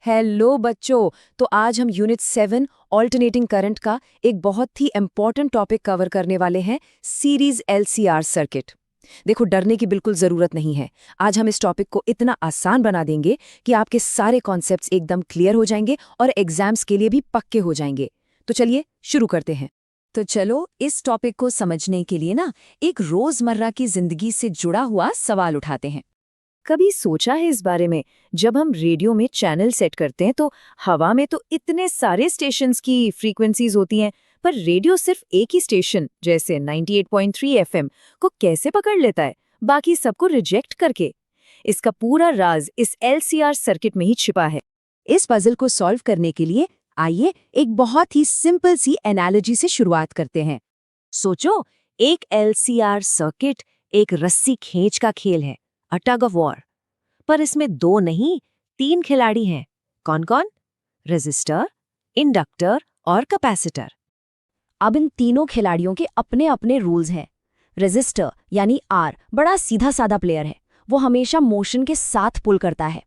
Hello बच्चों। तो आज हम यूनिट 7 ऑल्टरनेटिंग करंट का एक बहुत ही इम्पॉर्टेंट टॉपिक कवर करने वाले हैं, सीरीज एलसीआर सर्किट। देखो, डरने की बिल्कुल ज़रूरत नहीं है। आज हम इस टॉपिक को इतना आसान बना देंगे कि आपके सारे कॉन्सेप्ट्स एकदम क्लियर हो जाएंगे और एग्जाम्स के लिए भी पक्के हो जाएंगे। तो चलिए शुरू करते हैं। तो चलो इस टॉपिक को समझने के लिए ना एक रोज़मर्रा की ज़िंदगी से जुड़ा हुआ सवाल उठाते हैं। कभी सोचा है इस बारे में, जब हम रेडियो में चैनल सेट करते हैं तो हवा में तो इतने सारे स्टेशंस की फ्रीक्वेंसीज होती हैं, पर रेडियो सिर्फ एक ही स्टेशन जैसे 98.3 एफएम को कैसे पकड़ लेता है, बाकी सबको रिजेक्ट करके? इसका पूरा राज इस एलसीआर सर्किट में ही छिपा है। इस पजल को सॉल्व करने के लिए आइए एक बहुत ही सिंपल सी एनालॉजी से शुरुआत करते हैं। सोचो, एक एलसीआर सर्किट एक रस्सी खींच का खेल है, अ टग ऑफ वॉर। पर इसमें 2 नहीं 3 खिलाड़ी हैं। कौन कौन? रेजिस्टर, इंडक्टर और कैपेसिटर। अब इन तीनों खिलाड़ियों के अपने अपने रूल्स हैं। रेजिस्टर यानी आर बड़ा सीधा साधा प्लेयर है, वो हमेशा मोशन के साथ पुल करता है।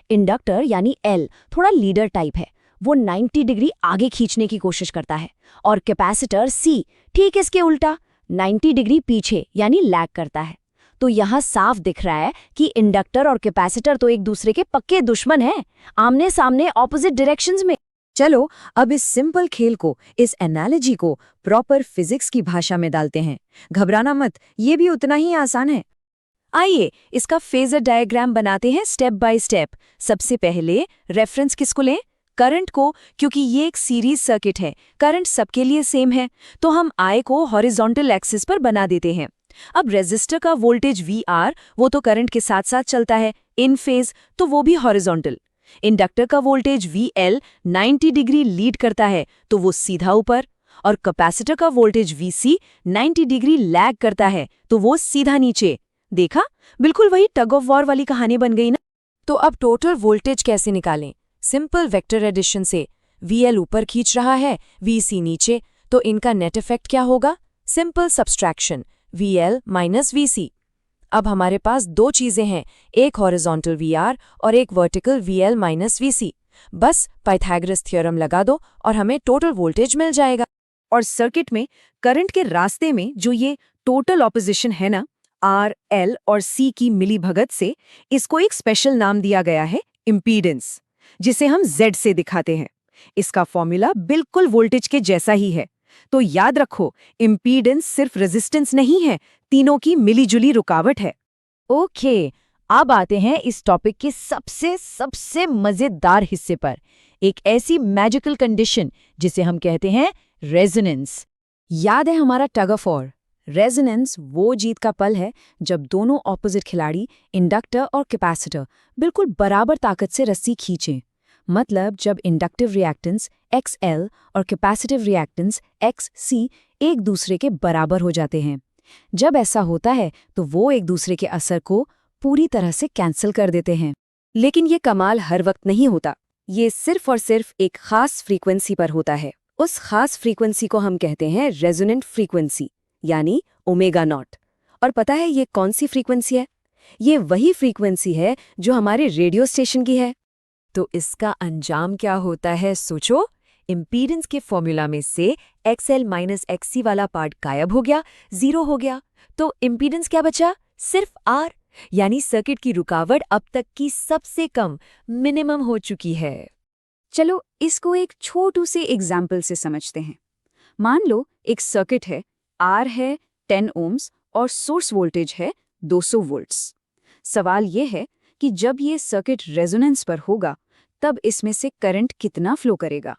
इंडक्टर यानी एल थोड़ा लीडर टाइप है, वो 90 डिग्री आगे खींचने की कोशिश करता है। और कैपेसिटर सी ठीक इसके उल्टा, 90 डिग्री पीछे यानी लैग करता है। तो यहाँ साफ दिख रहा है कि इंडक्टर और कैपेसिटर तो एक दूसरे के पक्के दुश्मन हैं, आमने सामने ऑपोजिट डायरेक्शंस में। चलो अब इस सिंपल खेल को, इस एनालॉजी को प्रॉपर फिजिक्स की भाषा में डालते हैं। घबराना मत, ये भी उतना ही आसान है। आइए इसका फेजर डायग्राम बनाते हैं स्टेप बाय स्टेप। सबसे पहले रेफरेंस किसको लें? करंट को, क्योंकि ये एक सीरीज सर्किट है, करंट सबके लिए सेम है, तो हम आई को हॉरिजॉन्टल एक्सिस पर बना देते हैं। अब रेजिस्टर का वोल्टेज VR वो तो करंट के साथ साथ चलता है इन फेज, तो वो भी हॉरिजॉन्टल। इंडक्टर का वोल्टेज VL 90 डिग्री लीड करता है, तो वो सीधा ऊपर। और कैपेसिटर का वोल्टेज VC 90 डिग्री लैग करता है, तो वो सीधा नीचे। देखा, बिल्कुल वही टग ऑफ वॉर वाली कहानी बन गई ना। तो अब टोटल वोल्टेज कैसे निकालें? सिंपल वेक्टर एडिशन से। VL ऊपर खींच रहा है, VC नीचे, तो इनका नेट इफेक्ट क्या होगा? Simple subtraction, VL minus VC। अब हमारे पास 2 चीजें हैं, एक हॉरिजॉन्टल VR और एक वर्टिकल VL माइनस VC। बस पाइथागोरस थ्योरम लगा दो और हमें टोटल वोल्टेज मिल जाएगा। और सर्किट में करंट के रास्ते में जो ये टोटल ऑपोजिशन है ना, R, L और C की मिली भगत से, इसको एक स्पेशल नाम दिया गया है, इम्पीडेंस, जिसे हम Z से दिखाते हैं। इसका फॉर्मूला बिल्कुल वोल्टेज के जैसा ही है। तो याद रखो, इम्पीडेंस सिर्फ रेजिस्टेंस नहीं है, तीनों की मिलीजुली रुकावट है। ओके, अब आते हैं इस टॉपिक के सबसे मजेदार हिस्से पर, एक ऐसी मैजिकल कंडीशन जिसे हम कहते हैं रेजोनेंस। याद है हमारा टग ऑफ वॉर? रेजोनेंस वो जीत का पल है जब दोनों ऑपोजिट खिलाड़ी, इंडक्टर और कैपेसिटर, बिल्कुल बराबर ताकत से रस्सी खींचें। मतलब जब इंडक्टिव रिएक्टेंस XL और कैपेसिटिव रिएक्टेंस XC एक दूसरे के बराबर हो जाते हैं। जब ऐसा होता है तो वो एक दूसरे के असर को पूरी तरह से कैंसिल कर देते हैं। लेकिन ये कमाल हर वक्त नहीं होता, ये सिर्फ और सिर्फ एक खास फ्रीक्वेंसी पर होता है। उस खास फ्रीक्वेंसी को हम कहते हैं रेजोनेंट फ्रीक्वेंसी, यानी ओमेगा नॉट। और पता है ये कौन सी फ्रीक्वेंसी है? ये वही फ्रीक्वेंसी है जो हमारे रेडियो स्टेशन की है। तो इसका अंजाम क्या होता है सोचो? इम्पीडेंस के फॉर्मूला में से XL माइनस XC वाला पार्ट गायब हो गया, 0 हो गया। तो इम्पीडेंस क्या बचा? सिर्फ R, यानी सर्किट की रुकावट अब तक की सबसे कम, मिनिमम हो चुकी है। चलो इसको एक छोटू से एग्जाम्पल से समझते हैं। मान लो एक सर्किट है, R है 10 ओम्स और सोर्स वोल्टेज है 200 वोल्ट्स। सवाल ये है कि जब ये सर्किट रेजोनेंस पर होगा तब इसमें से करंट कितना फ्लो करेगा?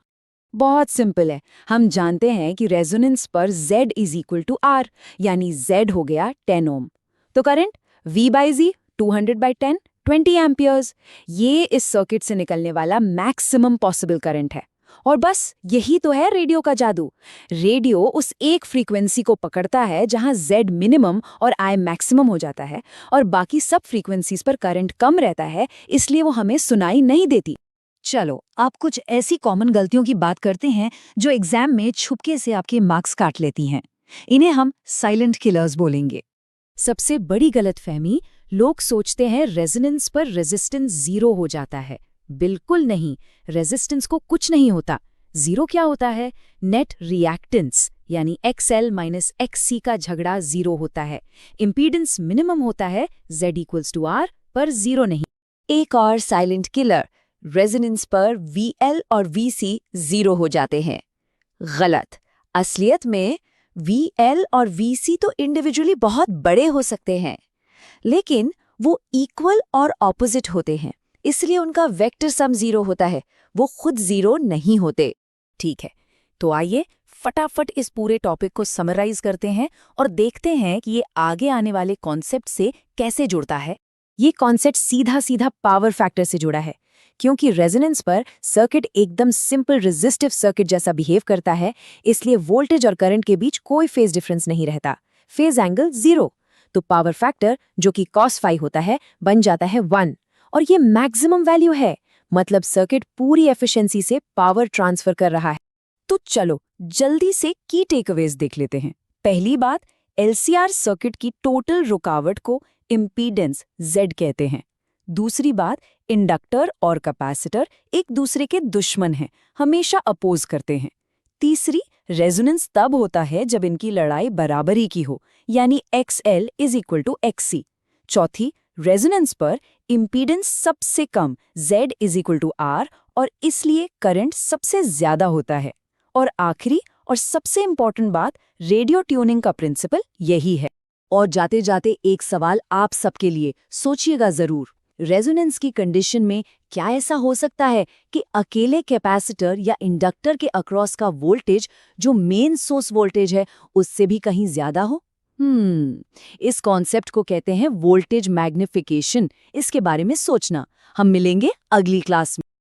बहुत सिंपल है, हम जानते हैं कि रेजोनेंस पर Z = R, यानी Z हो गया 10 ओम। तो करंट V/Z 200/10 20 एम्पियर्स। ये इस सर्किट से निकलने वाला मैक्सिमम पॉसिबल करंट है। और बस यही तो है रेडियो का जादू। रेडियो उस एक फ्रीक्वेंसी को पकड़ता है जहां Z मिनिमम और I मैक्सिमम हो जाता है, और बाकी सब फ्रीक्वेंसीज पर करंट कम रहता है, इसलिए वो हमें सुनाई नहीं देती। चलो आप कुछ ऐसी कॉमन गलतियों की बात करते हैं जो एग्जाम में छुपके से आपके मार्क्स काट लेती हैं। इन्हें हम साइलेंट किलर्स बोलेंगे। सबसे बड़ी गलतफहमी, लोग सोचते हैं रेजोनेंस पर रेजिस्टेंस 0 हो जाता है, बिल्कुल नहीं, रेजिस्टेंस को कुछ नहीं होता। जीरो क्या होता है? नेट रिएक्टेंस यानी XL माइनस XC का झगड़ा जीरो होता है। इम्पीडेंस मिनिमम होता है Z=R पर जीरो नहीं। एक और साइलेंट किलर, रेजोनेंस पर VL और VC जीरो हो जाते हैं। गलत। असलियत में VL और VC तो इंडिविजुअली बहुत बड़े हो सकते हैं, लेकिन वो इक्वल और ऑपोजिट होते हैं, इसलिए उनका वेक्टर सम जीरो होता है, वो खुद जीरो नहीं होते। ठीक है, तो आइए फटाफट इस पूरे टॉपिक को समराइज करते हैं और देखते हैं कि ये आगे आने वाले कॉन्सेप्ट से कैसे जुड़ता है। ये कॉन्सेप्ट सीधा सीधा पावर फैक्टर से जुड़ा है, क्योंकि रेजोनेंस पर सर्किट एकदम सिंपल रेजिस्टिव सर्किट जैसा बिहेव करता है, इसलिए वोल्टेज और करंट के बीच कोई फेज डिफरेंस नहीं रहता, फेज एंगल जीरो। तो पावर फैक्टर जो कि cos फाई होता है बन जाता है 1, और ये मैक्सिमम वैल्यू है, मतलब सर्किट पूरी एफिशिएंसी से पावर ट्रांसफर कर रहा है। तो चलो जल्दी से की टेकअवेज देख लेते हैं। पहली बात, LCR सर्किट की टोटल रुकावट को इम्पीडेंस Z कहते हैं। दूसरी बात, इंडक्टर और कैपेसिटर एक दूसरे के दुश्मन हैं, हमेशा अपोज करते हैं। तीसरी, रेजोनेंस तब होता है जब इनकी लड़ाई बराबरी की हो, यानी XL = XC। चौथी, रेजोनेंस पर इम्पीडेंस सबसे कम Z R और इसलिए करंट सबसे ज्यादा होता है। और आखिरी और सबसे इंपॉर्टेंट बात, रेडियो ट्यूनिंग का प्रिंसिपल यही है। और जाते जाते एक सवाल आप सबके लिए, सोचिएगा जरूर, रेजोनेंस की कंडीशन में क्या ऐसा हो सकता है कि अकेले कैपेसिटर या इंडक्टर के अक्रॉस का वोल्टेज जो मेन सोर्स वोल्टेज है उससे भी कहीं ज्यादा हो? इस कॉन्सेप्ट को कहते हैं वोल्टेज मैग्निफिकेशन। इसके बारे में सोचना। हम मिलेंगे अगली क्लास में।